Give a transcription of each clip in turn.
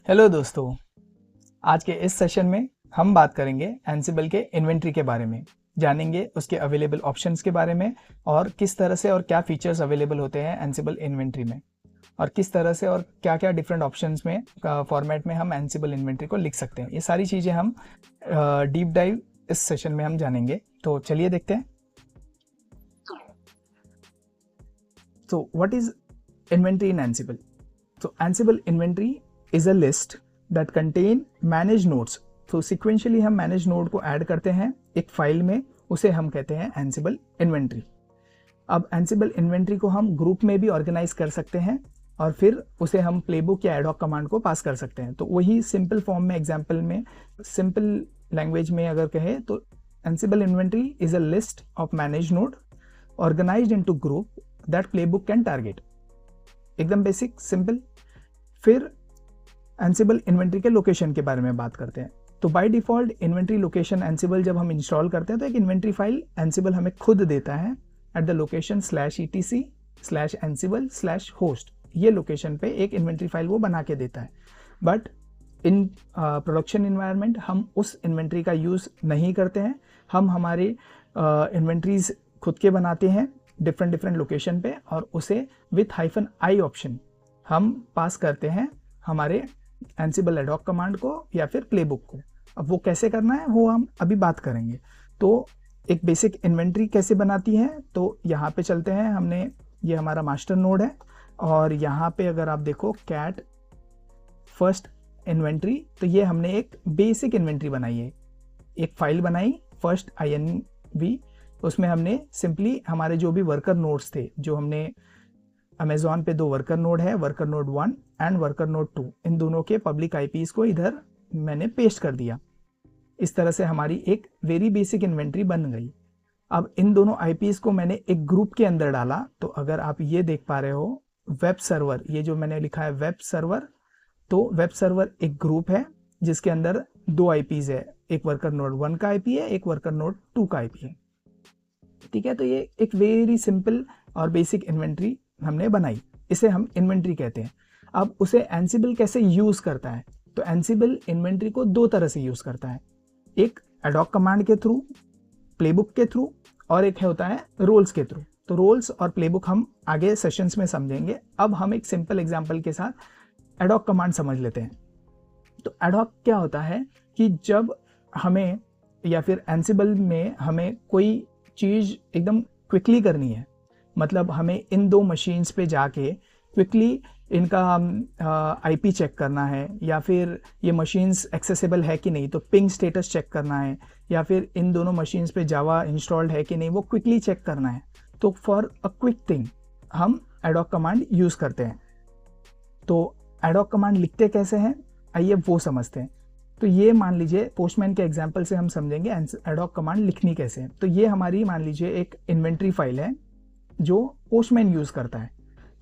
Hello दोस्तों, आज के इस सेशन में हम बात करेंगे एंसिबल के इन्वेंट्री के बारे में। जानेंगे उसके अवेलेबल ऑप्शंस के बारे में और किस तरह से और क्या फीचर्स अवेलेबल होते हैं एंसिबल इन्वेंट्री में, और किस तरह से और क्या-क्या डिफरेंट ऑप्शंस में फॉर्मेट में हम एंसिबल इन्वेंट्री को लिख सकते हैं। ये सारी चीज़ें हम डीप डाइव इस सेशन में हम जानेंगे। तो चलिए देखते हैं। तो what is inventory in Ansible? तो Ansible inventory is a list that contain manage nodes। तो सिक्वेंशियली हम मैनेज नोड को ऐड करते हैं एक फाइल में, उसे हम कहते हैं एंसिबल इन्वेंट्री। अब एंसिबल इन्वेंट्री को हम ग्रुप में भी ऑर्गेनाइज कर सकते हैं और फिर उसे हम प्लेबुक या एडहॉक कमांड को पास कर सकते हैं। तो वही सिंपल फॉर्म में, एग्जाम्पल में, सिंपल लैंग्वेज में अगर कहें तो Ansible inventory is a list of manage node organised into group that playbook can target. एकदम बेसिक सिंपल। फिर एंसिबल इन्वेंट्री के लोकेशन के बारे में बात करते हैं। तो by default inventory location Ansible जब हम इंस्टॉल करते हैं तो एक इन्वेंट्री फाइल एंसिबल हमें खुद देता है एट द लोकेशन /etc/ansible/host। ये लोकेशन पे एक इन्वेंट्री फाइल वो बना के देता है। बट इन प्रोडक्शन इन्वायरमेंट हम उस इन्वेंट्री का यूज़ नहीं करते हैं। हम हमारे इन्वेंट्रीज खुद के बनाते हैं डिफरेंट लोकेशन पे और उसे विथ -i ऑप्शन हम पास करते हैं हमारे एंसिबल एडहॉक कमांड को या फिर प्लेबुक को। अब वो कैसे करना है वो हम अभी बात करेंगे। तो एक बेसिक इन्वेंट्री कैसे बनाती है, तो यहाँ पे चलते हैं। हमने ये हमारा मास्टर नोड है और यहाँ पे अगर आप देखो कैट फर्स्ट इन्वेंट्री, तो ये हमने एक बेसिक इन्वेंट्री बनाई है। एक फाइल बनाई फर्स्ट INV, उसमें हमने सिंपली हमारे जो भी वर्कर नोड्स थे, जो हमने अमेजॉन पे 2 वर्कर नोड है, worker node 1 and worker node 2, इन दोनों के पब्लिक IPs को इधर मैंने पेस्ट कर दिया। इस तरह से हमारी एक वेरी बेसिक इन्वेंट्री बन गई। अब इन दोनों IPs को मैंने एक ग्रुप के अंदर डाला। तो अगर आप ये देख पा रहे हो वेब सर्वर, ये जो मैंने लिखा है वेब सर्वर, तो वेब सर्वर एक ग्रुप है जिसके अंदर 2 IPs है। एक वर्कर नोड 1 का IP है, एक वर्कर नोड 2 का IP है। ठीक है, तो ये एक वेरी सिंपल और बेसिक इन्वेंट्री हमने बनाई, इसे हम इन्वेंट्री कहते हैं। अब उसे एंसिबल कैसे यूज करता है? तो एंसिबल इन्वेंट्री को 2 तरह से यूज करता है, एक एडहॉक कमांड के थ्रू, प्लेबुक के थ्रू, और एक होता है रोल्स के थ्रू। तो रोल्स और प्लेबुक हम आगे सेशंस में समझेंगे। अब हम एक सिंपल एग्जांपल के साथ एडहॉक कमांड समझ लेते हैं। तो एडहॉक क्या होता है कि जब हमें या फिर एंसिबल में हमें कोई चीज एकदम क्विकली करनी है, मतलब हमें इन 2 मशीन्स पे जाके क्विकली इनका IP चेक करना है, या फिर ये मशीन्स एक्सेसिबल है कि नहीं, तो पिंग स्टेटस चेक करना है, या फिर इन दोनों मशीन्स पे जावा इंस्टॉल्ड है कि नहीं, वो क्विकली चेक करना है। तो फॉर अ क्विक थिंग हम एडहॉक कमांड यूज़ करते हैं। तो एडहॉक कमांड लिखते कैसे हैं, आइए वो समझते हैं। तो ये मान लीजिए पोस्टमैन के एग्जाम्पल से हम समझेंगे एडहॉक कमांड लिखनी कैसे है। तो ये हमारी मान लीजिए एक इन्वेंट्री फाइल है जो पोस्टमैन यूज़ करता है।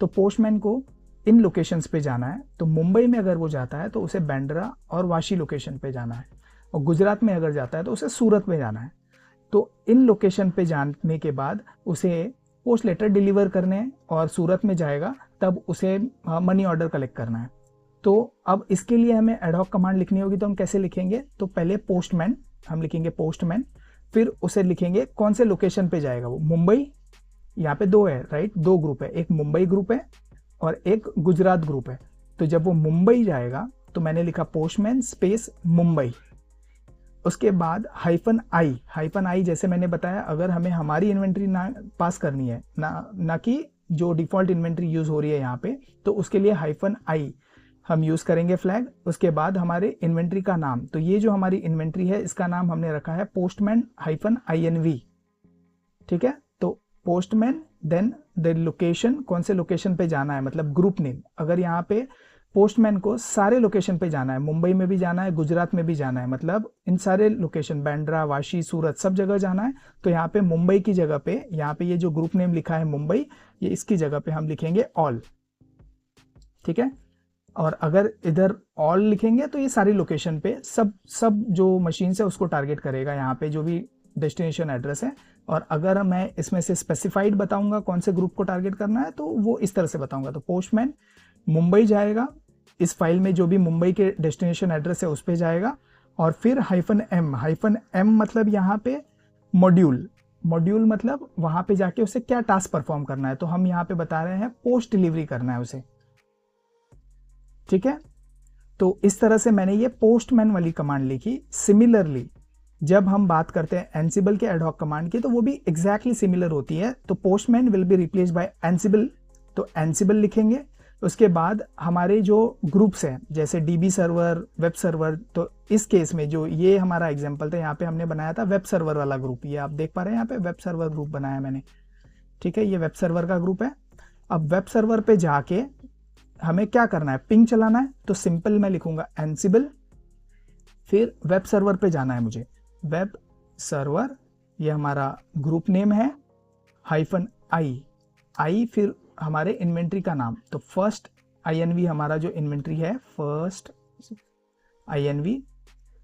तो पोस्टमैन को इन लोकेशंस पे जाना है। तो मुंबई में अगर वो जाता है तो उसे बांद्रा और वाशी लोकेशन पे जाना है, और गुजरात में अगर जाता है तो उसे सूरत में जाना है। तो इन लोकेशन पे जाने के बाद उसे पोस्ट लेटर डिलीवर करने हैं, और सूरत में जाएगा तब उसे मनी ऑर्डर कलेक्ट करना है। तो अब इसके लिए हमें एडहॉक कमांड लिखनी होगी। तो हम कैसे लिखेंगे? तो पहले पोस्टमैन हम लिखेंगे पोस्टमैन, फिर उसे लिखेंगे कौन से लोकेशन पे जाएगा वो। मुंबई, यहाँ पे 2 है, राइट, 2 ग्रुप है, एक मुंबई ग्रुप है और एक गुजरात ग्रुप है। तो जब वो मुंबई जाएगा तो मैंने लिखा पोस्टमैन स्पेस मुंबई। उसके बाद -i जैसे मैंने बताया, अगर हमें हमारी इन्वेंट्री ना पास करनी है, ना कि जो डिफॉल्ट इन्वेंट्री यूज हो रही है यहाँ पे, तो उसके लिए -i हम यूज करेंगे फ्लैग। उसके बाद हमारे इन्वेंट्री का नाम, तो ये जो हमारी इन्वेंट्री है इसका नाम हमने रखा है पोस्टमैन -inv। ठीक है, तो पोस्टमैन देन द लोकेशन, कौन से लोकेशन पे जाना है, मतलब ग्रुप नेम। अगर यहाँ पे पोस्टमैन को सारे लोकेशन पे जाना है, मुंबई में भी जाना है, गुजरात में भी जाना है, मतलब इन सारे लोकेशन बांद्रा, वाशी, सूरत, सब जगह जाना है, तो यहाँ पे मुंबई की जगह पे, यहाँ पे ये जो ग्रुप नेम लिखा है मुंबई, ये इसकी जगह पे हम लिखेंगे ऑल। ठीक है, और अगर इधर ऑल लिखेंगे तो ये सारी लोकेशन पे सब जो मशीन है उसको टारगेट करेगा, यहाँ पे जो भी डेस्टिनेशन एड्रेस है। और अगर मैं इसमें से स्पेसिफाइड बताऊंगा कौन से ग्रुप को टारगेट करना है, तो वो इस तरह से बताऊंगा। तो पोस्टमैन मुंबई जाएगा इस फाइल में जो भी मुंबई के डेस्टिनेशन एड्रेस है उस पर जाएगा, और फिर -m मतलब यहाँ पे मॉड्यूल मतलब वहाँ पे जाके उसे क्या टास्क परफॉर्म करना है, तो हम यहाँ पे बता रहे हैं पोस्ट डिलीवरी करना है उसे, ठीक है। तो इस तरह से मैंने ये पोस्टमैन वाली कमांड लिखी। सिमिलरली जब हम बात करते हैं एंसिबल के एडहॉक कमांड की, तो वो भी एग्जैक्टली सिमिलर होती है। तो postman will be replaced by Ansible, तो एंसिबल लिखेंगे। उसके बाद हमारे जो ग्रुप्स हैं जैसे डीबी सर्वर, वेब सर्वर, तो इस केस में जो ये हमारा एग्जांपल था, यहाँ पे हमने बनाया था वेब सर्वर वाला ग्रुप। ये आप देख पा रहे हैं यहाँ पे वेब सर्वर ग्रुप बनाया मैंने, ठीक है। ये वेब सर्वर का ग्रुप है। अब वेब सर्वर पे जाके हमें क्या करना है, पिंग चलाना है। तो सिंपल मैं लिखूंगा एंसिबल, फिर वेब सर्वर पे जाना है मुझे, वेब सर्वर, ये हमारा ग्रुप नेम है, -i, फिर हमारे इन्वेंट्री का नाम, तो फर्स्ट INV हमारा जो इन्वेंट्री है, फर्स्ट INV।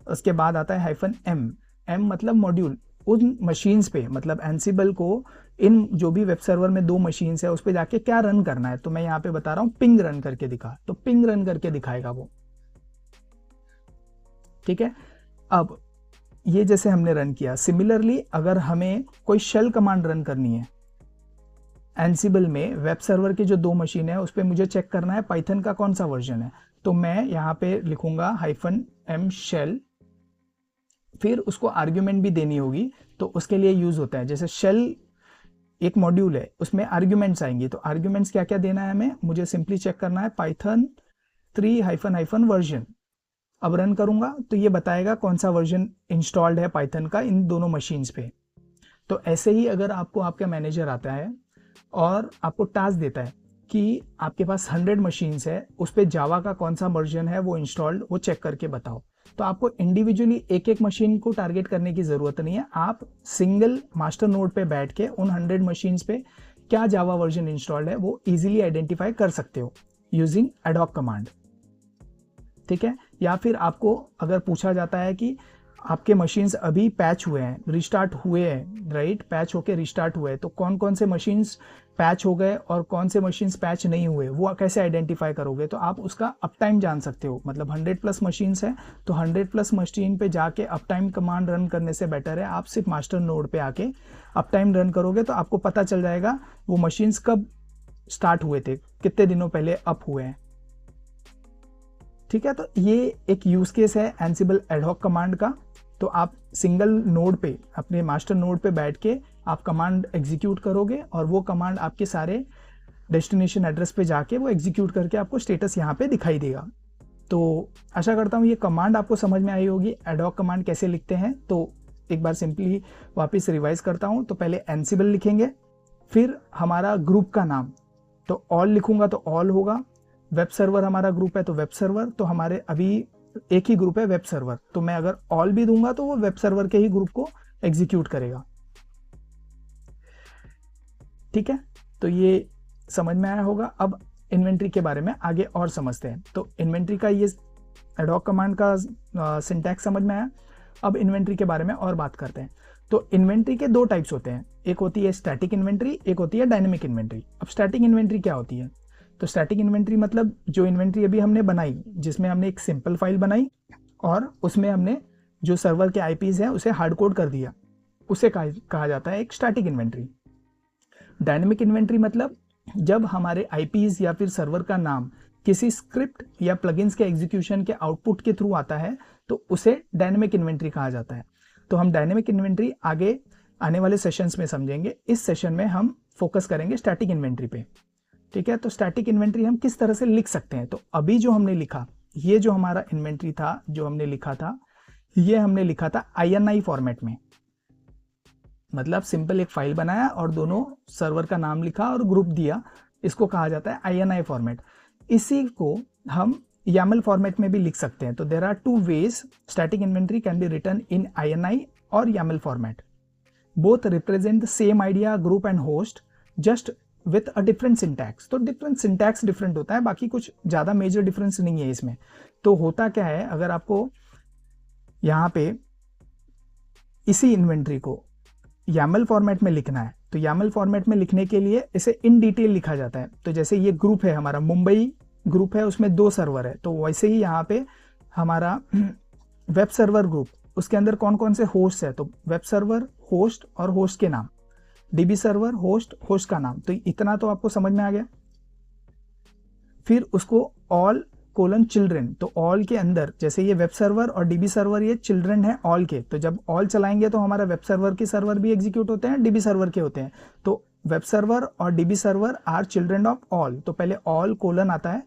उसके बाद आता है -m मतलब मॉड्यूल, उन मशीन्स पे, मतलब एंसिबल को इन जो भी वेब सर्वर में 2 मशीन्स है उस पे जाके क्या रन करना है। तो मैं यहाँ पे बता रहा हूँ पिंग रन करके दिखा, तो पिंग रन करके दिखाएगा वो, ठीक है। अब ये जैसे हमने रन किया, सिमिलरली अगर हमें कोई शेल कमांड रन करनी है एंसिबल में, वेब सर्वर की जो 2 मशीन है उस पर मुझे चेक करना है पाइथन का कौन सा वर्जन है, तो मैं यहाँ पे लिखूंगा -m शेल, फिर उसको आर्ग्यूमेंट भी देनी होगी, तो उसके लिए यूज होता है, जैसे शेल एक मॉड्यूल है उसमें आर्ग्यूमेंट्स आएंगी, तो आर्ग्यूमेंट्स क्या क्या देना है हमें, मुझे सिंपली चेक करना है पाइथन 3 वर्जन। अब रन करूंगा तो ये बताएगा कौन सा वर्जन इंस्टॉल्ड है पाइथन का इन दोनों मशीन्स पे। तो ऐसे ही अगर आपको आपका मैनेजर आता है और आपको टास्क देता है कि आपके पास 100 मशीन्स है, उस पे जावा का कौन सा वर्जन है वो इंस्टॉल्ड, वो चेक करके बताओ, तो आपको इंडिविजुअली एक मशीन को टारगेट करने की जरूरत नहीं है। आप सिंगल मास्टर नोड पे बैठ के उन 100 मशीन्स पे क्या जावा वर्जन इंस्टॉल्ड है वो इजीली आइडेंटिफाई कर सकते हो यूजिंग एडहॉक कमांड, ठीक है। या फिर आपको अगर पूछा जाता है कि आपके मशीन्स अभी पैच हुए हैं, रिस्टार्ट हुए हैं, राइट, पैच होके रिस्टार्ट हुए हैं, तो कौन कौन से मशीन्स पैच हो गए और कौन से मशीन्स पैच नहीं हुए, वो कैसे आइडेंटिफाई करोगे, तो आप उसका अप टाइम जान सकते हो। मतलब 100+ मशीन्स है तो 100+ मशीन पे जाके अप टाइम कमांड रन करने से बेटर है आप सिर्फ मास्टर नोड पे आके अप टाइम रन करोगे, तो आपको पता चल जाएगा वो मशीन्स कब स्टार्ट हुए थे, कितने दिनों पहले अप हुए हैं, ठीक है। तो ये एक यूज केस है एंसिबल एडहॉक कमांड का। तो आप सिंगल नोड पे, अपने मास्टर नोड पे बैठ के आप कमांड एग्जीक्यूट करोगे और वो कमांड आपके सारे डेस्टिनेशन एड्रेस पे जाके वो एग्जीक्यूट करके आपको स्टेटस यहाँ पे दिखाई देगा। तो आशा करता हूँ ये कमांड आपको समझ में आई होगी, एडहॉक कमांड कैसे लिखते हैं। तो एक बार सिंपली वापस रिवाइज करता हूँ। तो पहले एंसिबल लिखेंगे, फिर हमारा ग्रुप का नाम, तो ऑल लिखूंगा तो ऑल होगा, वेब सर्वर हमारा ग्रुप है तो वेब सर्वर, तो हमारे अभी एक ही ग्रुप है वेब सर्वर, तो मैं अगर ऑल भी दूंगा तो वो वेब सर्वर के ही ग्रुप को एग्जीक्यूट करेगा, ठीक है। तो ये समझ में आया होगा। अब इन्वेंट्री के बारे में आगे और समझते हैं। तो इन्वेंट्री का ये एडहॉक कमांड का सिंटैक्स समझ में आया। अब इन्वेंट्री के बारे में और बात करते हैं। तो इन्वेंट्री के 2 टाइप्स होते हैं, एक होती है स्टैटिक इन्वेंट्री, एक होती है डायनेमिक इन्वेंट्री। अब स्टैटिक इन्वेंट्री क्या होती है, तो स्टैटिक इन्वेंट्री मतलब जो इन्वेंट्री अभी हमने बनाई, जिसमें हमने एक सिंपल फाइल बनाई और उसमें हमने जो सर्वर के आईपीज हैं उसे हार्ड कोड कर दिया, उसे कहा जाता है एक स्टैटिक इन्वेंट्री। डायनेमिक इन्वेंट्री मतलब जब हमारे आईपीज या फिर सर्वर का नाम किसी स्क्रिप्ट या प्लगइन्स के एग्जीक्यूशन के आउटपुट के थ्रू आता है तो उसे डायनेमिक इन्वेंट्री कहा जाता है। तो हम डायनेमिक इन्वेंट्री आगे आने वाले सेशंस में समझेंगे। इस सेशन में हम फोकस करेंगे स्टैटिक इन्वेंट्री पे, ठीक है। तो स्टैटिक इन्वेंट्री हम किस तरह से लिख सकते हैं, तो अभी जो हमने लिखा, ये जो हमारा इन्वेंट्री था जो हमने लिखा था, ये हमने लिखा था INI फॉर्मेट में। मतलब सिंपल एक फाइल बनाया और दोनों सर्वर का नाम लिखा और ग्रुप दिया, इसको कहा जाता है INI फॉर्मेट। इसी को हम YAML फॉर्मेट में भी लिख सकते हैं। तो there are 2 ways static inventory can be written in INI और YAML format. Both represent the same idea, group and host, just with a different syntax. तो डिफरेंट सिंटैक्स डिफरेंट होता है, बाकी कुछ ज़्यादा मेजर डिफरेंस नहीं है इसमें। तो होता क्या है, अगर आपको यहाँ पे इसी इन्वेंट्री को YAML फॉर्मेट में लिखना है तो YAML फॉर्मेट में लिखने के लिए इसे इन डिटेल लिखा जाता है। तो जैसे ये ग्रुप है हमारा मुंबई ग्रुप है उसमें 2 सर्वर है, तो वैसे ही यहाँ पे हमारा वेब सर्वर ग्रुप, उसके अंदर कौन कौन से होस्ट है, तो वेब सर्वर, होस्ट और होस्ट के नाम, डीबी सर्वर, होस्ट, होस्ट का नाम। तो इतना तो आपको समझ में आ गया। फिर उसको ऑल कोलन चिल्ड्रेन, तो ऑल के अंदर जैसे ये वेब सर्वर और डीबी सर्वर ये चिल्ड्रेन है ऑल के, तो जब ऑल चलाएंगे तो हमारा वेब सर्वर के सर्वर भी एग्जीक्यूट होते हैं, डीबी सर्वर के होते हैं। तो वेब सर्वर और DB server are children of all, तो पहले ऑल कोलन आता है,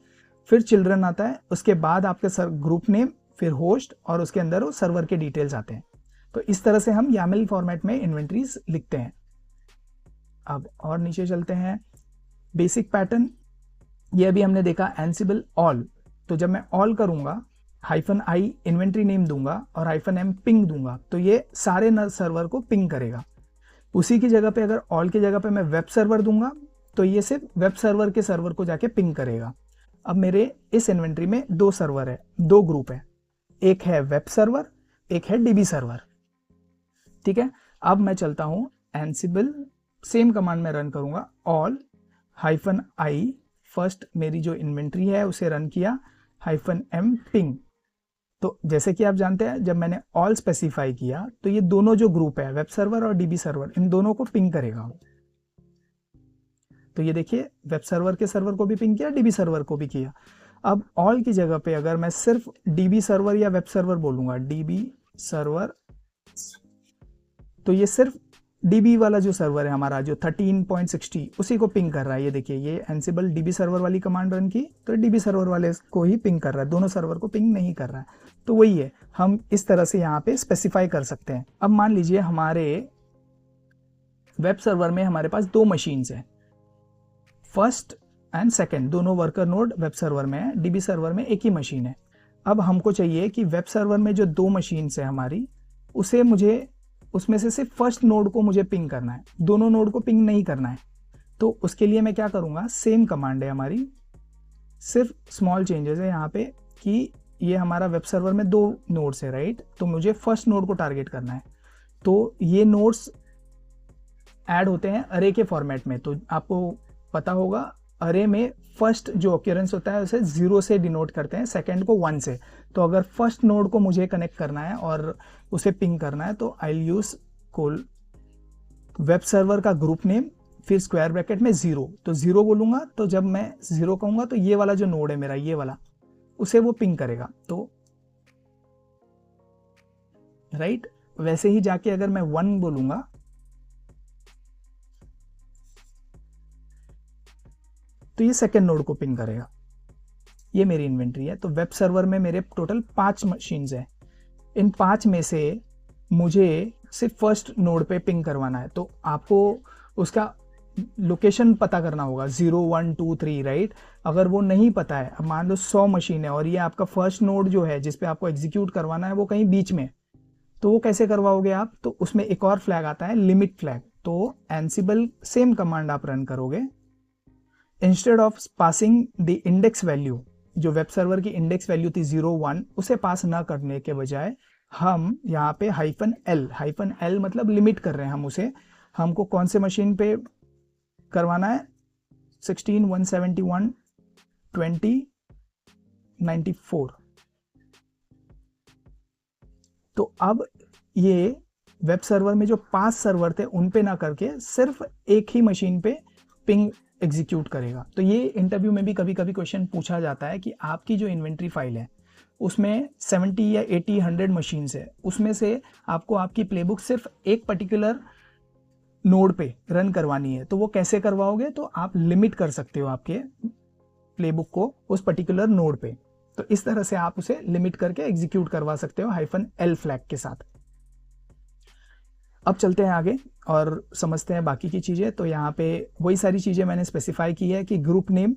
फिर चिल्ड्रन आता है, उसके बाद आपके ग्रुप नेम, फिर होस्ट और उसके अंदर वो सर्वर के डिटेल्स आते हैं। तो इस तरह से हम YAML फॉर्मेट में इन्वेंट्रीज लिखते हैं। अब और नीचे चलते हैं, बेसिक पैटर्न, ये अभी हमने देखा एंसिबल ऑल, तो जब मैं ऑल करूंगा -i इन्वेंट्री नेम दूंगा और -m पिंग दूंगा, तो ये सारे सर्वर को पिंग करेगा। उसी की जगह पे अगर ऑल की जगह पे मैं वेब सर्वर दूंगा तो ये सिर्फ वेब सर्वर के सर्वर को जाके पिंग करेगा। अब मेरे इस इन्वेंट्री में 2 सर्वर है, 2 ग्रुप है, एक है वेब सर्वर, एक है डीबी सर्वर, ठीक है। अब मैं चलता हूं एंसिबल, सेम कमांड में रन करूंगा, ऑल -i, फर्स्ट मेरी जो इन्वेंट्री है उसे रन किया, -m पिंग। तो जैसे कि आप जानते हैं जब मैंने ऑल स्पेसिफाई किया तो ये दोनों जो ग्रुप है वेब सर्वर और डीबी सर्वर, इन दोनों को पिंग करेगा। तो ये देखिए वेब सर्वर के सर्वर को भी पिंग किया, डीबी सर्वर को भी किया। अब ऑल की जगह पे अगर मैं सिर्फ डीबी सर्वर या वेब सर्वर बोलूंगा, डीबी सर्वर, तो ये सिर्फ डीबी वाला जो सर्वर है हमारा जो 13.60 उसी को पिंग कर रहा है। ये देखिए ये एंसिबल डीबी सर्वर वाली कमांड रन की तो डीबी सर्वर वाले को ही पिंग कर रहा है, दोनों सर्वर को पिंग नहीं कर रहा है। तो वही है, हम इस तरह से यहाँ पे स्पेसिफाई कर सकते हैं। अब मान लीजिए हमारे वेब सर्वर में हमारे पास 2 मशीन्स हैं, फर्स्ट एंड सेकेंड, दोनों वर्कर नोड वेब सर्वर में है, डीबी सर्वर में एक ही मशीन है। अब हमको चाहिए कि वेब सर्वर में जो 2 मशीन्स है हमारी, उसे मुझे उसमें से सिर्फ फर्स्ट नोड को मुझे पिंग करना है, दोनों नोड को पिंग नहीं करना है। तो उसके लिए मैं क्या करूंगा, सेम कमांड है हमारी, सिर्फ स्मॉल चेंजेस है यहाँ पे कि ये हमारा वेब सर्वर में 2 नोड्स है, राइट, तो मुझे फर्स्ट नोड को टारगेट करना है। तो ये नोड्स ऐड होते हैं अरे के फॉर्मेट में, तो आपको पता होगा अरे में फर्स्ट जो ऑक्यूरेंस होता है उसे 0 से डिनोट करते हैं, सेकंड को 1 से। तो अगर फर्स्ट नोड को मुझे कनेक्ट करना है और उसे पिंग करना है तो I will use call web server का ग्रुप नेम, फिर स्क्वायर ब्रैकेट में 0, तो 0 बोलूंगा, तो जब मैं 0 कहूंगा तो ये वाला जो नोड है मेरा, ये वाला, उसे वो पिंग करेगा। तो राइट, वैसे ही जाके अगर मैं 1 बोलूंगा तो ये सेकेंड नोड को पिंग करेगा। ये मेरी इन्वेंट्री है। तो वेब सर्वर में मेरे टोटल 5 मशीन्स हैं, इन 5 में से मुझे सिर्फ फर्स्ट नोड पे पिंग करवाना है। तो आपको उसका लोकेशन पता करना होगा, 0 1 2 3, राइट। अगर वो नहीं पता है, अब मान लो 100 मशीन है और ये आपका फर्स्ट नोड जो है जिसपे आपको एग्जीक्यूट करवाना है वो कहीं बीच में, तो वो कैसे करवाओगे आप, तो उसमें एक और फ्लैग आता है, लिमिट फ्लैग। तो एंसिबल सेम कमांड आप रन करोगे, instead of passing the index value, जो वेब सर्वर की इंडेक्स वैल्यू थी 0 1, उसे पास ना करने के बजाय हम यहाँ पे -l मतलब लिमिट कर रहे हैं हम उसे, हमको कौन से मशीन पे करवाना है, 16 171 20 94। तो अब ये वेब सर्वर में जो 5 सर्वर थे उन पे ना करके सिर्फ एक ही मशीन पे पिंग एग्जीक्यूट करेगा। तो ये इंटरव्यू में भी कभी कभी क्वेश्चन पूछा जाता है कि आपकी जो इन्वेंट्री फाइल है उसमें 70 या 80 100 मशीन्स है, उसमें से आपको आपकी प्लेबुक सिर्फ एक पर्टिकुलर नोड पे रन करवानी है, तो वो कैसे करवाओगे, तो आप लिमिट कर सकते हो आपके प्लेबुक को उस पर्टिकुलर नोड पे। तो इस तरह से आप उसे लिमिट करके एग्जीक्यूट करवा सकते हो -l फ्लैग के साथ। अब चलते हैं आगे और समझते हैं बाकी की चीज़ें। तो यहाँ पे वही सारी चीज़ें मैंने स्पेसिफाई की है कि group name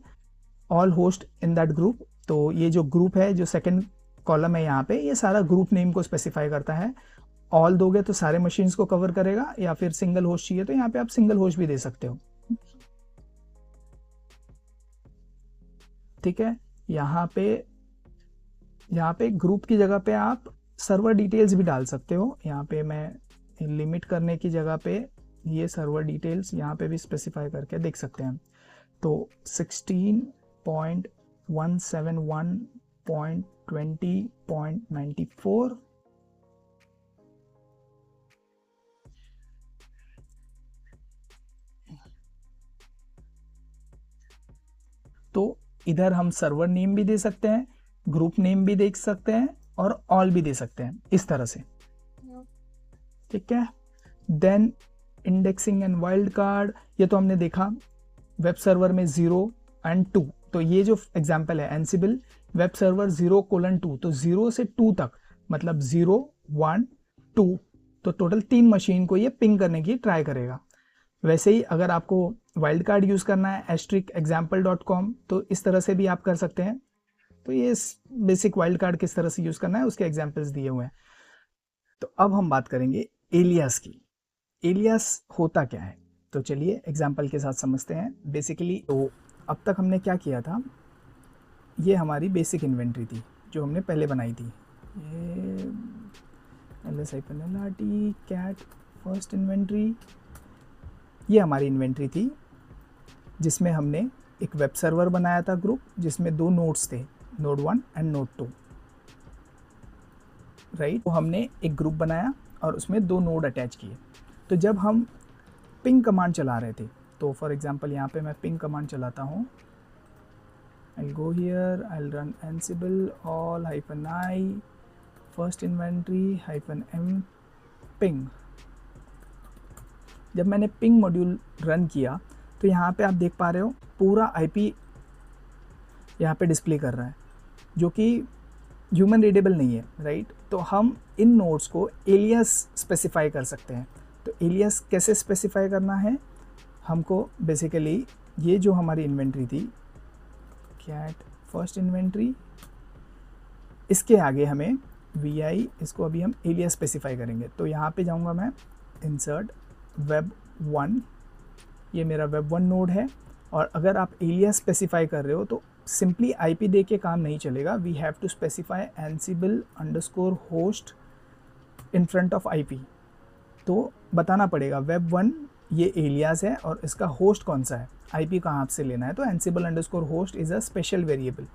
all host in that group, तो ये जो ग्रुप है जो सेकंड कॉलम है यहाँ पे, ये सारा ग्रुप नेम को स्पेसिफाई करता है। ऑल दोगे तो सारे मशीन्स को कवर करेगा, या फिर सिंगल होस्ट चाहिए तो यहाँ पे आप सिंगल होस्ट भी दे सकते हो, ठीक है। यहाँ पे ग्रुप की जगह पे आप सर्वर डिटेल्स भी डाल सकते हो। यहाँ पे मैं लिमिट करने की जगह पे ये सर्वर डिटेल्स यहाँ पे भी स्पेसिफाई करके देख सकते हैं। तो 16.30 171.20.94, तो इधर हम सर्वर नेम भी दे सकते हैं, ग्रुप नेम भी देख सकते हैं और ऑल भी दे सकते हैं इस तरह से, ठीक है। Then indexing and wild card, ये तो हमने देखा वेब सर्वर में 0 एंड 2, तो ये जो एग्जांपल है एंसिबल वेब सर्वर 0:2, तो 0 से 2 तक मतलब 0 1 2, तो टोटल 3 मशीन को ये पिंग करने की ट्राई करेगा। वैसे ही अगर आपको वाइल्ड कार्ड यूज़ करना है *example.com, तो इस तरह से भी आप कर सकते हैं। तो ये बेसिक वाइल्ड कार्ड किस तरह से यूज़ करना है उसके एग्जाम्पल्स दिए हुए हैं। तो अब हम बात करेंगे एलियास की। एलियास होता क्या है, तो चलिए एग्जाम्पल के साथ समझते हैं। बेसिकली तो अब तक हमने क्या किया था, ये हमारी बेसिक इन्वेंट्री थी जो हमने पहले बनाई थी, ये ls-lrt cat फर्स्ट इन्वेंट्री, ये हमारी इन्वेंट्री थी जिसमें हमने एक वेब सर्वर बनाया था ग्रुप, जिसमें 2 नोड्स थे, नोड 1 एंड नोड 2, राइट। तो हमने एक ग्रुप बनाया और उसमें 2 नोड अटैच किए। तो जब हम पिंग कमांड चला रहे थे, तो फॉर एग्जांपल यहाँ पे मैं पिंग कमांड चलाता हूँ, I'll go here, I'll run ansible all -i first inventory -m ping। जब मैंने पिंग मॉड्यूल रन किया तो यहाँ पे आप देख पा रहे हो पूरा IP यहाँ पे डिस्प्ले कर रहा है, जो कि ह्यूमन रीडेबल नहीं है, राइट। तो हम इन नोड्स को एलियास स्पेसिफाई कर सकते हैं। तो एलियास कैसे स्पेसिफाई करना है, हमको बेसिकली ये जो हमारी इन्वेंट्री थी कैट फर्स्ट इन्वेंट्री, इसके आगे हमें vi, इसको अभी हम एलियास स्पेसिफाई करेंगे। तो यहाँ पे जाऊँगा मैं, इंसर्ट वेब 1, ये मेरा वेब 1 नोड है। और अगर आप एलियास स्पेसिफाई कर रहे हो तो सिंपली IP दे के काम नहीं चलेगा, we have to specify ansible_host in front of IP। तो बताना पड़ेगा वेब 1 ये एलियास है और इसका होस्ट कौन सा है, IP कहाँ से लेना है। तो ansible_host is a special variable,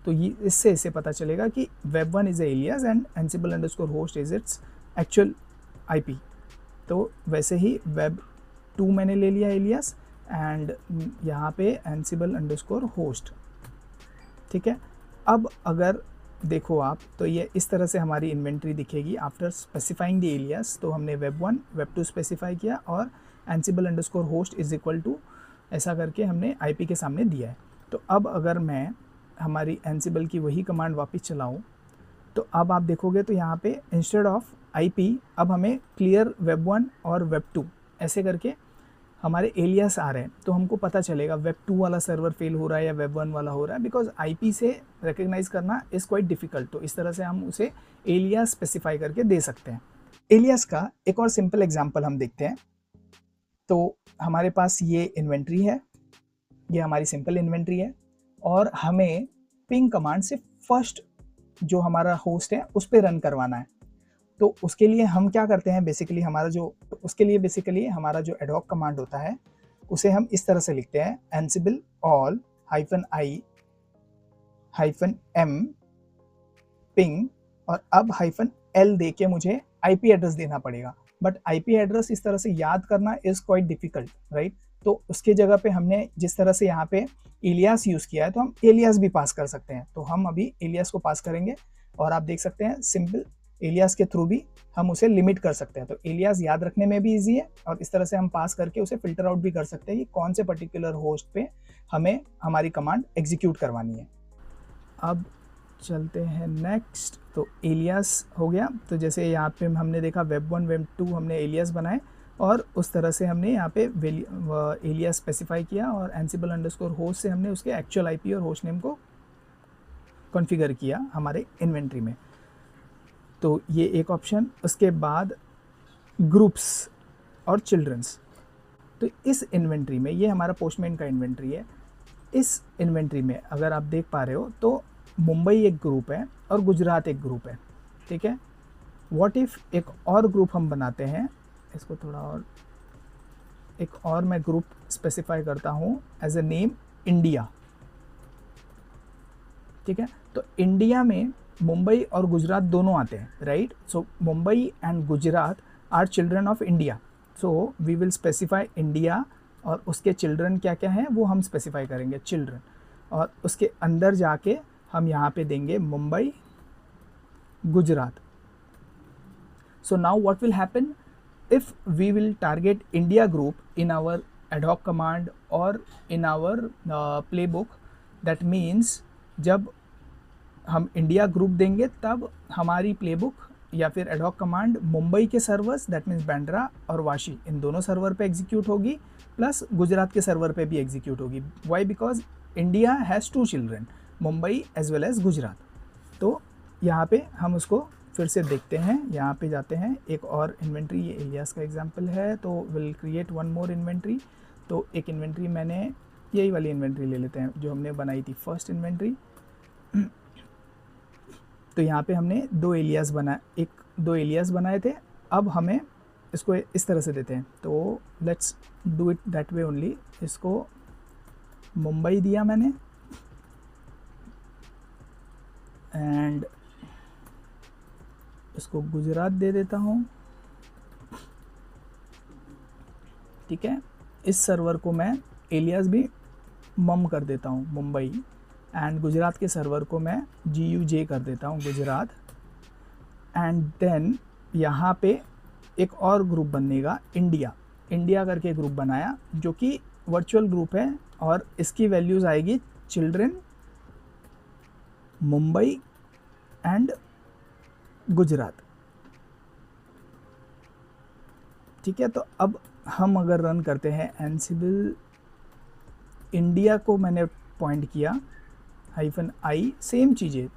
तो ये इससे इसे पता चलेगा कि web 1 is alias and ansible_host is its actual IP। तो वैसे ही वेब 2 मैंने ले लिया एलियास एंड यहाँ पे ansible_host, ठीक है। अब अगर देखो आप तो ये इस तरह से हमारी इन्वेंट्री दिखेगी आफ्टर स्पेसिफाइंग द एलियास। तो हमने वेब 1 वेब 2 स्पेसिफाई किया और ansible_host इज इक्वल टू ऐसा करके हमने IP के सामने दिया है। तो अब अगर मैं हमारी एंसिबल की वही कमांड वापस चलाऊँ तो अब आप देखोगे तो यहाँ पे इंस्टेड ऑफ IP अब हमें क्लियर वेब 1 और वेब 2 ऐसे करके हमारे एलियास आ रहे हैं। तो हमको पता चलेगा वेब 2 वाला सर्वर फेल हो रहा है या वेब 1 वाला हो रहा है, बिकॉज IP से रिकग्नाइज करना इज़ क्वाइट डिफ़िकल्ट। तो इस तरह से हम उसे एलियास स्पेसिफाई करके दे सकते हैं। एलियास का एक और सिंपल एग्जांपल हम देखते हैं। तो हमारे पास ये इन्वेंट्री है, ये हमारी सिंपल इन्वेंट्री है और हमें पिंग कमांड से फर्स्ट जो हमारा होस्ट है उस पर रन करवाना है। तो उसके लिए हम क्या करते हैं, बेसिकली हमारा जो एडहॉक कमांड होता है उसे हम इस तरह से लिखते हैं, ansible all -i-m ping और अब -l दे के मुझे IP एड्रेस देना पड़ेगा। बट IP एड्रेस इस तरह से याद करना इज़ क्वाइट डिफ़िकल्ट, राइट। तो उसके जगह पे हमने जिस तरह से यहाँ पे एलियास यूज़ किया है तो हम एलियास भी पास कर सकते हैं। तो हम अभी एलियास को पास करेंगे और आप देख सकते हैं सिंपल एलियास के थ्रू भी हम उसे लिमिट कर सकते हैं। तो एलियास याद रखने में भी इजी है और इस तरह से हम पास करके उसे फिल्टर आउट भी कर सकते हैं कि कौन से पर्टिकुलर होस्ट पे हमें हमारी कमांड एग्जीक्यूट करवानी है। अब चलते हैं नेक्स्ट। तो एलियास हो गया। तो जैसे यहाँ पे हमने देखा वेब 1 वेब 2 हमने एलियास बनाए और उस तरह से हमने यहाँ पे एलियास स्पेसिफाई किया और ansible_host से हमने उसके एक्चुअल IP और होस्ट नेम को कॉन्फ़िगर किया हमारे इन्वेंट्री में। तो ये एक ऑप्शन। उसके बाद ग्रुप्स और चिल्ड्रंस। तो इस इन्वेंट्री में ये हमारा पोस्टमैन का इन्वेंट्री है। इस इन्वेंट्री में अगर आप देख पा रहे हो तो मुंबई एक ग्रुप है और गुजरात एक ग्रुप है, ठीक है। व्हाट इफ़ एक और ग्रुप हम बनाते हैं, इसको थोड़ा और एक और मैं ग्रुप स्पेसिफाई करता हूँ एज ए नेम इंडिया। ठीक है। तो इंडिया में मुंबई और गुजरात दोनों आते हैं, right. So Mumbai and Gujarat are children of India, so we will specify India और उसके चिल्ड्रन क्या क्या हैं वो हम स्पेसिफाई करेंगे, चिल्ड्रन, और उसके अंदर जाके हम यहाँ पे देंगे Mumbai Gujarat. So now what will happen if we will target India group in our ad hoc command or in our playbook, that means जब हम इंडिया ग्रुप देंगे तब हमारी प्लेबुक या फिर एड हॉक कमांड मुंबई के सर्वर्स दैट मीन्स बांद्रा और वाशी इन दोनों सर्वर पे एग्जीक्यूट होगी, प्लस गुजरात के सर्वर पे भी एग्जीक्यूट होगी। Why? Because India has 2 children, Mumbai as well as Gujarat. तो यहाँ पे हम उसको फिर से देखते हैं, यहाँ पे जाते हैं, एक और इन्वेंट्री, ये एलियास का एग्जांपल है, तो will create one more inventory. तो एक इन्वेंट्री मैंने यही वाली इन्वेंट्री ले लेते हैं जो हमने बनाई थी फर्स्ट इन्वेंट्री। तो यहाँ पे हमने 2 एलियास बनाए थे। अब हमें इसको इस तरह से देते हैं, तो let's do it that way only. इसको मुंबई दिया मैंने एंड इसको गुजरात दे देता हूँ, ठीक है। इस सर्वर को मैं एलियास भी मम कर देता हूँ मुंबई, एंड गुजरात के सर्वर को मैं GUJ कर देता हूँ गुजरात। एंड देन यहाँ पे एक और ग्रुप बनेगा इंडिया करके ग्रुप बनाया जो कि वर्चुअल ग्रुप है, और इसकी वैल्यूज़ आएगी चिल्ड्रन मुंबई एंड गुजरात, ठीक है। तो अब हम अगर रन करते हैं एनसिबल, इंडिया को मैंने पॉइंट किया -i, सेम चीज़ें,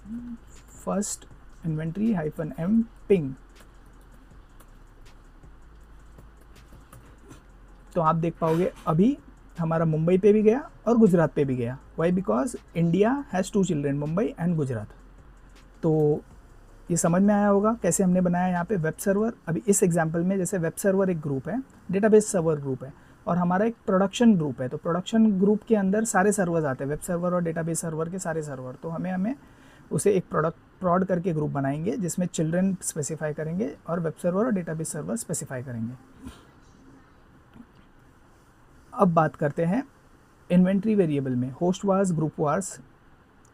फर्स्ट इन्वेंट्री -m पिंग। तो आप देख पाओगे अभी हमारा मुंबई पे भी गया और गुजरात पे भी गया। Why? Because India has 2 children, Mumbai and Gujarat. तो ये समझ में आया होगा कैसे हमने बनाया यहाँ पे वेब सर्वर। अभी इस एग्जांपल में जैसे वेब सर्वर एक ग्रुप है, डेटाबेस सर्वर ग्रुप है, और हमारा एक प्रोडक्शन ग्रुप है। तो प्रोडक्शन ग्रुप के अंदर सारे सर्वर्स आते हैं, वेब सर्वर और डेटाबेस सर्वर के सारे सर्वर। तो हमें उसे एक प्रॉड करके ग्रुप बनाएंगे जिसमें चिल्ड्रन स्पेसिफाई करेंगे और वेब सर्वर और डेटाबेस सर्वर स्पेसिफाई करेंगे। अब बात करते हैं इन्वेंट्री वेरिएबल में होस्ट वार्स, ग्रुप वार्स,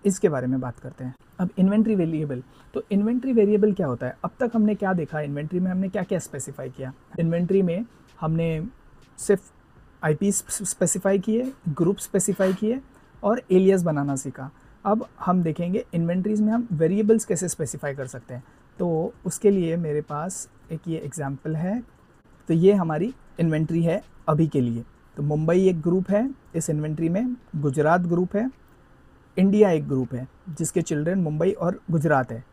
इसके बारे में बात करते हैं। अब इन्वेंट्री वेरिएबल, तो इन्वेंट्री वेरिएबल क्या होता है? अब तक हमने क्या देखा, इन्वेंट्री में हमने क्या क्या स्पेसिफाई किया। इन्वेंट्री में हमने सिर्फ IP स्पेसिफाई किए, ग्रुप स्पेसिफाई किए और एलियास बनाना सीखा। अब हम देखेंगे इन्वेंट्रीज में हम वेरिएबल्स कैसे स्पेसिफाई कर सकते हैं। तो उसके लिए मेरे पास एक ये एग्जांपल है। तो ये हमारी इन्वेंट्री है अभी के लिए। तो मुंबई एक ग्रुप है इस इन्वेंट्री में, गुजरात ग्रुप है, इंडिया एक ग्रुप है जिसके चिल्ड्रन मुंबई और गुजरात है,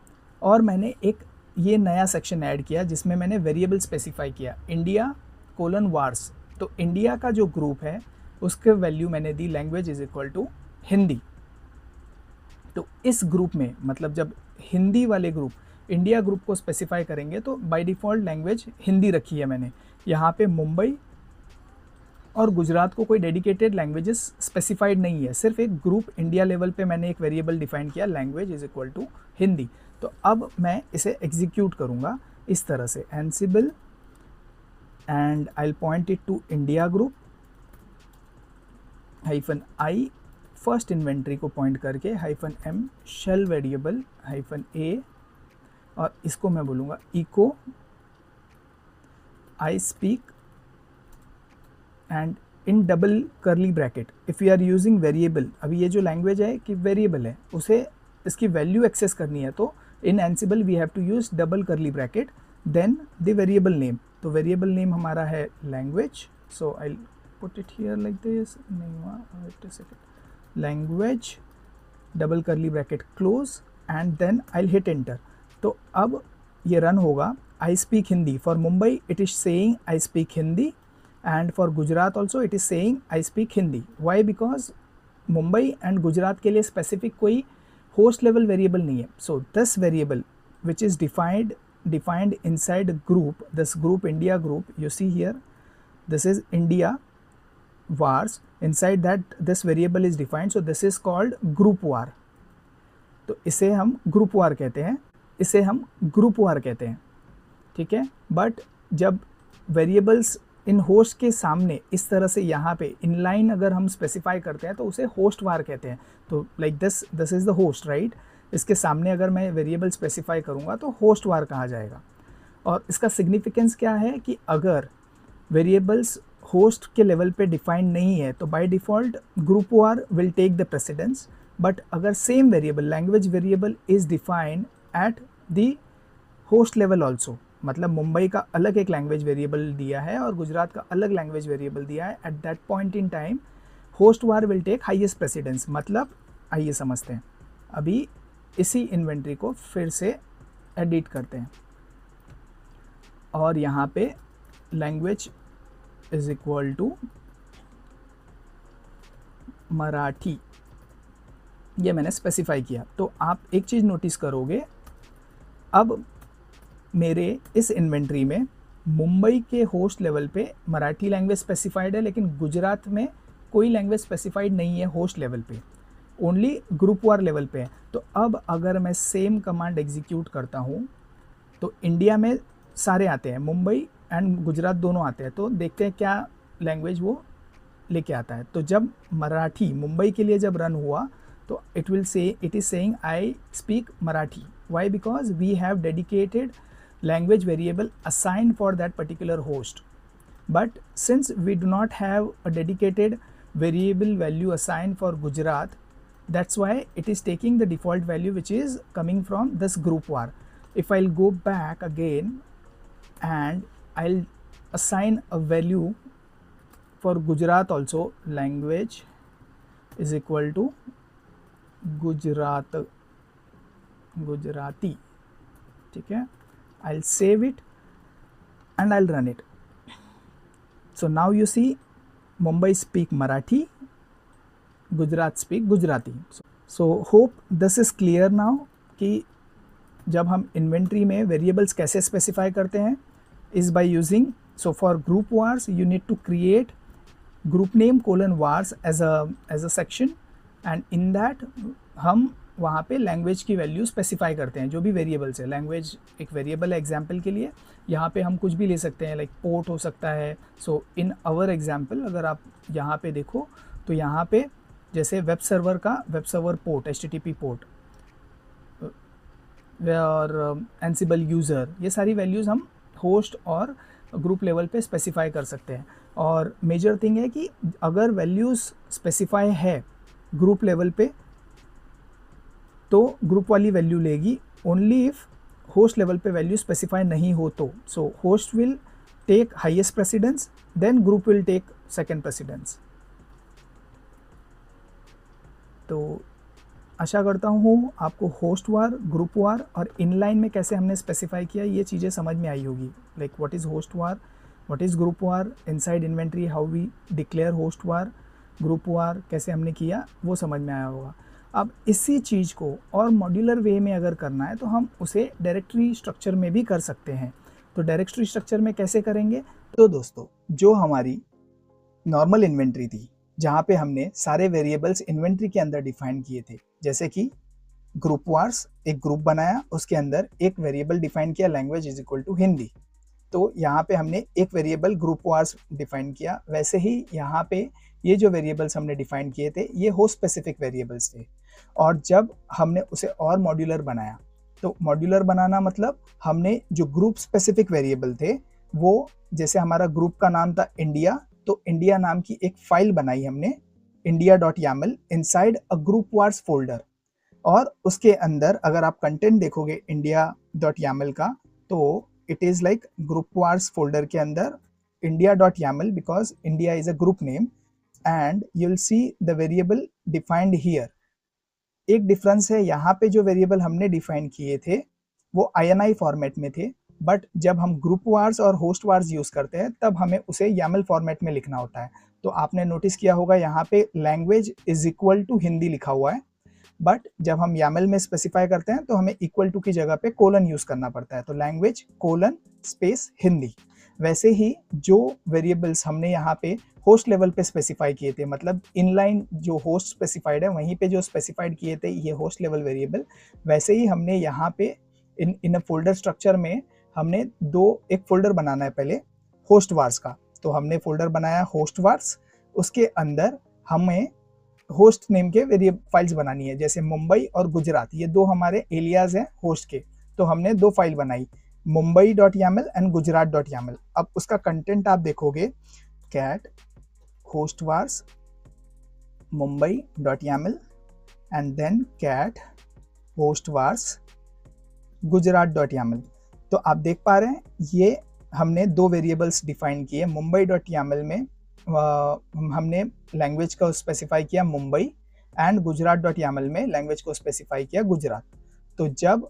और मैंने एक ये नया सेक्शन ऐड किया जिसमें मैंने वेरिएबल स्पेसिफाई किया इंडिया :वार्स। तो इंडिया का जो ग्रुप है उसके वैल्यू मैंने दी लैंग्वेज = हिंदी। तो इस ग्रुप में मतलब जब हिंदी वाले ग्रुप इंडिया ग्रुप को स्पेसिफाई करेंगे तो बाय डिफ़ॉल्ट लैंग्वेज हिंदी रखी है मैंने। यहाँ पे मुंबई और गुजरात को कोई डेडिकेटेड लैंग्वेजेस स्पेसिफाइड नहीं है, सिर्फ एक ग्रुप इंडिया लेवल पे मैंने एक वेरिएबल डिफाइन किया लैंग्वेज = हिंदी। तो अब मैं इसे एग्जीक्यूट करूँगा इस तरह से, Ansible and I will point it to India group -i, first inventory को पॉइंट करके -m शेल वेरिएबल -a, और इसको मैं बोलूँगा echo I speak and in double curly bracket if you are using variable. अभी ये जो लैंग्वेज है कि वेरिएबल है, उसे इसकी वैल्यू एक्सेस करनी है, तो in Ansible we have to use double curly bracket then the variable name. तो वेरिएबल नेम हमारा है language, so I put it here like this, नहीं हुआ, wait a second, language double curly bracket close and then I will hit enter. तो अब ये run होगा, I speak Hindi. For Mumbai it is saying I speak Hindi, and for Gujarat also it is saying I speak Hindi. Why? Because Mumbai and Gujarat के लिए specific कोई host level variable नहीं है। So this variable which is defined inside group, this group India group, you see here this is India vars, inside that this variable is defined, so this is called group var. तो इसे हम group वार कहते हैं, इसे हम group वार कहते हैं, ठीक है। बट जब वेरिएबल्स इन होस्ट के सामने इस तरह से यहाँ पे इनलाइन अगर हम स्पेसिफाई करते हैं तो उसे होस्ट वार कहते हैं। तो like this is the host, right. इसके सामने अगर मैं वेरिएबल स्पेसिफाई करूँगा तो होस्ट वार कहा जाएगा। और इसका सिग्निफिकेंस क्या है कि अगर वेरिएबल्स होस्ट के लेवल पे डिफाइंड नहीं है तो by default group var will take the precedence. But अगर same variable, language variable is defined at the host level also, मतलब मुंबई का अलग एक लैंग्वेज वेरिएबल दिया है और गुजरात का अलग लैंग्वेज वेरिएबल दिया है, at that point in time host var will take highest precedence. मतलब आइए समझते हैं, अभी इसी इन्वेंट्री को फिर से एडिट करते हैं और यहाँ पे language is equal to Marathi, ये मैंने स्पेसिफाई किया। तो आप एक चीज़ नोटिस करोगे, अब मेरे इस इन्वेंट्री में मुंबई के होस्ट लेवल पे मराठी लैंग्वेज स्पेसिफाइड है, लेकिन गुजरात में कोई लैंग्वेज स्पेसिफाइड नहीं है होस्ट लेवल पे, ओनली ग्रुप वार लेवल पे है। तो अब अगर मैं सेम कमांड एग्जीक्यूट करता हूँ तो इंडिया में सारे आते हैं, मुंबई एंड गुजरात दोनों आते हैं। तो देखते हैं क्या लैंग्वेज वो लेके आता है। तो जब मराठी मुंबई के लिए जब रन हुआ तो it will say, it is saying I speak Marathi. Why? Because we have dedicated language variable assigned for that particular host. But since we do not have a dedicated variable value assigned for Gujarat, that's why it is taking the default value which is coming from this group var. If I'll go back again and I'll assign a value for Gujarat also, language is equal to Gujarati, ठीक है। I'll save it and I'll run it. So now you see Mumbai speak Marathi, Gujarat speak Gujarati. So hope this is clear now कि जब हम inventory में variables कैसे specify करते हैं is by using, so for group wars you need to create group name colon wars as a section and in that हम वहाँ पे लैंग्वेज की वैल्यू स्पेसिफाई करते हैं, जो भी वेरिएबल्स है। लैंग्वेज एक वेरिएबल है एग्जाम्पल के लिए, यहाँ पे हम कुछ भी ले सकते हैं, लाइक पोर्ट हो सकता है। सो इन आवर एग्जाम्पल अगर आप यहाँ पे देखो तो यहाँ पे जैसे वेब सर्वर का web server port HTTP port और एंसिबल यूज़र, ये सारी वैल्यूज़ हम होस्ट और ग्रुप लेवल पे स्पेसिफाई कर सकते हैं। और मेजर थिंग है कि अगर वैल्यूज़ स्पेसिफाई है ग्रुप लेवल पे तो ग्रुप वाली वैल्यू लेगी, ओनली इफ होस्ट लेवल पे वैल्यू स्पेसिफाई नहीं हो तो। So host will take highest precedence, then group will take second precedence. तो आशा करता हूँ आपको होस्ट वार, ग्रुप वार और इनलाइन में कैसे हमने स्पेसिफाई किया ये चीज़ें समझ में आई होगी। Like what is host var, what is group var, inside inventory how we declare host var, group var कैसे हमने किया वो समझ में आया होगा। अब इसी चीज़ को और मॉड्यूलर वे में अगर करना है तो हम उसे डायरेक्टरी स्ट्रक्चर में भी कर सकते हैं। तो डायरेक्टरी स्ट्रक्चर में कैसे करेंगे? तो दोस्तों, जो हमारी नॉर्मल इन्वेंट्री थी जहाँ पे हमने सारे वेरिएबल्स इन्वेंट्री के अंदर डिफाइन किए थे, जैसे कि ग्रुप वार्स, एक ग्रुप बनाया, उसके अंदर एक वेरिएबल डिफाइन किया language is equal to Hindi. तो यहाँ पे हमने एक वेरिएबल ग्रुप वार्स डिफाइन किया। वैसे ही यहाँ पे ये जो वेरिएबल्स हमने डिफाइन किए थे ये होस्ट स्पेसिफिक वेरिएबल्स थे। और जब हमने उसे और मॉड्यूलर बनाया, तो मॉड्यूलर बनाना मतलब हमने जो ग्रुप स्पेसिफिक वेरिएबल थे वो, जैसे हमारा ग्रुप का नाम था इंडिया, तो इंडिया नाम की एक फाइल बनाई हमने india.yaml inside a group wars folder. और उसके अंदर अगर आप कंटेंट देखोगे india.yaml का तो it is like group wars folder के अंदर india.yaml because India is a group name and you will see the variable defined here. एक डिफरेंस है, यहाँ पे जो वेरिएबल हमने डिफाइन किए थे वो INI फॉर्मेट में थे, बट जब हम ग्रुप वार्स और होस्ट वार्स यूज़ करते हैं तब हमें उसे YAML फॉर्मेट में लिखना होता है। तो आपने नोटिस किया होगा यहाँ पे language is equal to Hindi लिखा हुआ है, बट जब हम YAML में स्पेसिफाई करते हैं तो हमें इक्वल टू की जगह पे कोलन यूज़ करना पड़ता है। तो लैंग्वेज कोलन स्पेस हिंदी। वैसे ही जो वेरिएबल्स हमने यहाँ पे होस्ट लेवल पे स्पेसिफाई किए थे, मतलब इनलाइन जो होस्ट स्पेसिफाइड है वहीं पे जो स्पेसिफाइड किए थे ये होस्ट लेवल वेरिएबल, वैसे ही हमने यहाँ पे इन अ फोल्डर स्ट्रक्चर में हमने एक फोल्डर बनाना है पहले होस्ट वार्स का। तो हमने फोल्डर बनाया होस्ट वार्स, उसके अंदर हमें होस्ट नेम के वेरिएबल फाइल्स बनानी है, जैसे मुंबई और गुजरात, ये दो हमारे एलियाज हैं होस्ट के। तो हमने दो फाइल बनाई, mumbai.yaml एंड gujarat.yaml। अब उसका कंटेंट आप देखोगे, cat hostVars mumbai.yaml and then cat hostVars gujarat.yaml। तो आप देख पा रहे हैं ये हमने दो वेरिएबल्स डिफाइन किए। mumbai.yaml में हमने लैंग्वेज को स्पेसिफाई किया मुंबई एंड gujarat.yaml में लैंग्वेज को स्पेसिफाई किया गुजरात। तो जब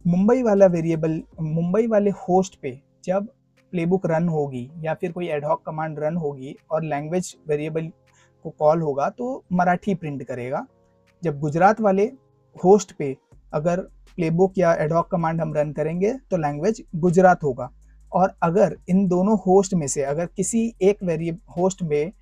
मुंबई वाला वेरिएबल मुंबई वाले होस्ट पे जब प्लेबुक रन होगी या फिर कोई एडहॉक कमांड रन होगी और लैंग्वेज वेरिएबल को कॉल होगा तो मराठी प्रिंट करेगा। जब गुजरात वाले होस्ट पे अगर प्लेबुक या एडहॉक कमांड हम रन करेंगे तो लैंग्वेज गुजरात होगा। और अगर इन दोनों होस्ट में से अगर किसी एक होस्ट में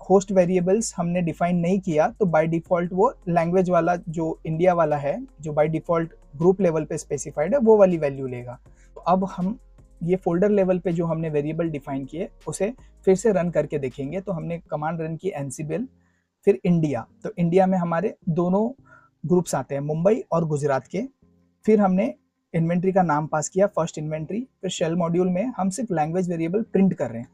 होस्ट वेरिएबल्स हमने डिफाइन नहीं किया तो बाय डिफ़ॉल्ट वो लैंग्वेज वाला जो इंडिया वाला है, जो बाय डिफ़ॉल्ट ग्रुप लेवल पे स्पेसिफाइड है, वो वाली वैल्यू लेगा। तो अब हम ये फोल्डर लेवल पे जो हमने वेरिएबल डिफाइन किए उसे फिर से रन करके देखेंगे। तो हमने कमांड रन की ansible फिर इंडिया, तो इंडिया में हमारे दोनों ग्रुप्स आते हैं मुंबई और गुजरात के। फिर हमने इन्वेंट्री का नाम पास किया फर्स्ट इन्वेंट्री, फिर शेल मॉड्यूल में हम सिर्फ लैंग्वेज वेरिएबल प्रिंट कर रहे हैं।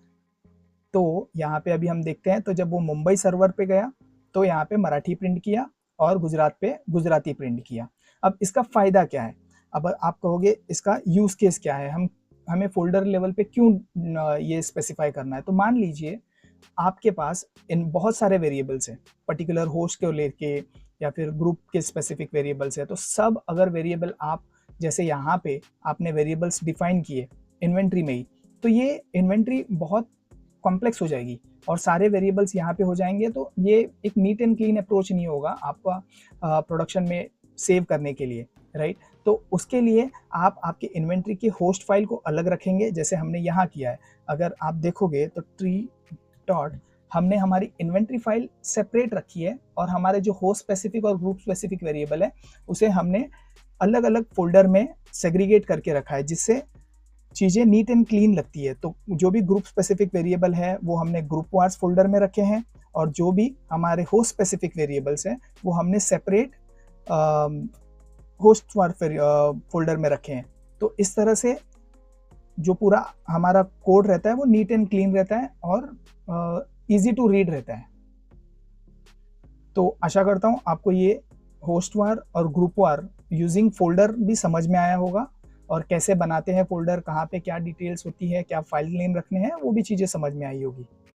तो यहाँ पे अभी हम देखते हैं, तो जब वो मुंबई सर्वर पे गया तो यहाँ पे मराठी प्रिंट किया और गुजरात पे गुजराती प्रिंट किया। अब इसका फ़ायदा क्या है? अब आप कहोगे इसका यूज़ केस क्या है, हमें फोल्डर लेवल पे क्यों ये स्पेसिफाई करना है? तो मान लीजिए आपके पास इन बहुत सारे वेरिएबल्स हैं, पर्टिकुलर होस्ट को लेके या फिर ग्रुप के स्पेसिफिक वेरिएबल्स है। तो सब अगर वेरिएबल आप जैसे यहाँ पे आपने वेरिएबल्स डिफाइन किए इन्वेंट्री में ही, तो ये इन्वेंट्री बहुत कॉम्प्लेक्स हो जाएगी और सारे वेरिएबल्स यहाँ पे हो जाएंगे। तो ये एक नीट एंड क्लीन अप्रोच नहीं होगा आपका प्रोडक्शन में सेव करने के लिए, राइट? तो उसके लिए आप आपके इन्वेंट्री की होस्ट फाइल को अलग रखेंगे, जैसे हमने यहाँ किया है। अगर आप देखोगे तो ट्री डॉट हमने हमारी इन्वेंट्री फाइल सेपरेट रखी है और हमारे जो होस्ट स्पेसिफिक और ग्रुप स्पेसिफिक वेरिएबल है उसे हमने अलग अलग फोल्डर में सेग्रीगेट करके रखा है, जिससे चीज़ें नीट एंड क्लीन लगती है। तो जो भी ग्रुप स्पेसिफिक वेरिएबल है वो हमने ग्रुप वार्स फोल्डर में रखे हैं और जो भी हमारे होस्ट स्पेसिफिक वेरिएबल्स हैं वो हमने सेपरेट होस्ट वार फोल्डर में रखे हैं। तो इस तरह से जो पूरा हमारा कोड रहता है वो नीट एंड क्लीन रहता है और इजी टू रीड रहता है। तो आशा करता हूँ आपको ये होस्ट वार और ग्रुप वार यूजिंग फोल्डर भी समझ में आया होगा, और कैसे बनाते हैं फोल्डर, कहाँ पे क्या डिटेल्स होती है, क्या फाइल नेम रखने हैं, वो भी चीज़ें समझ में आई होगी।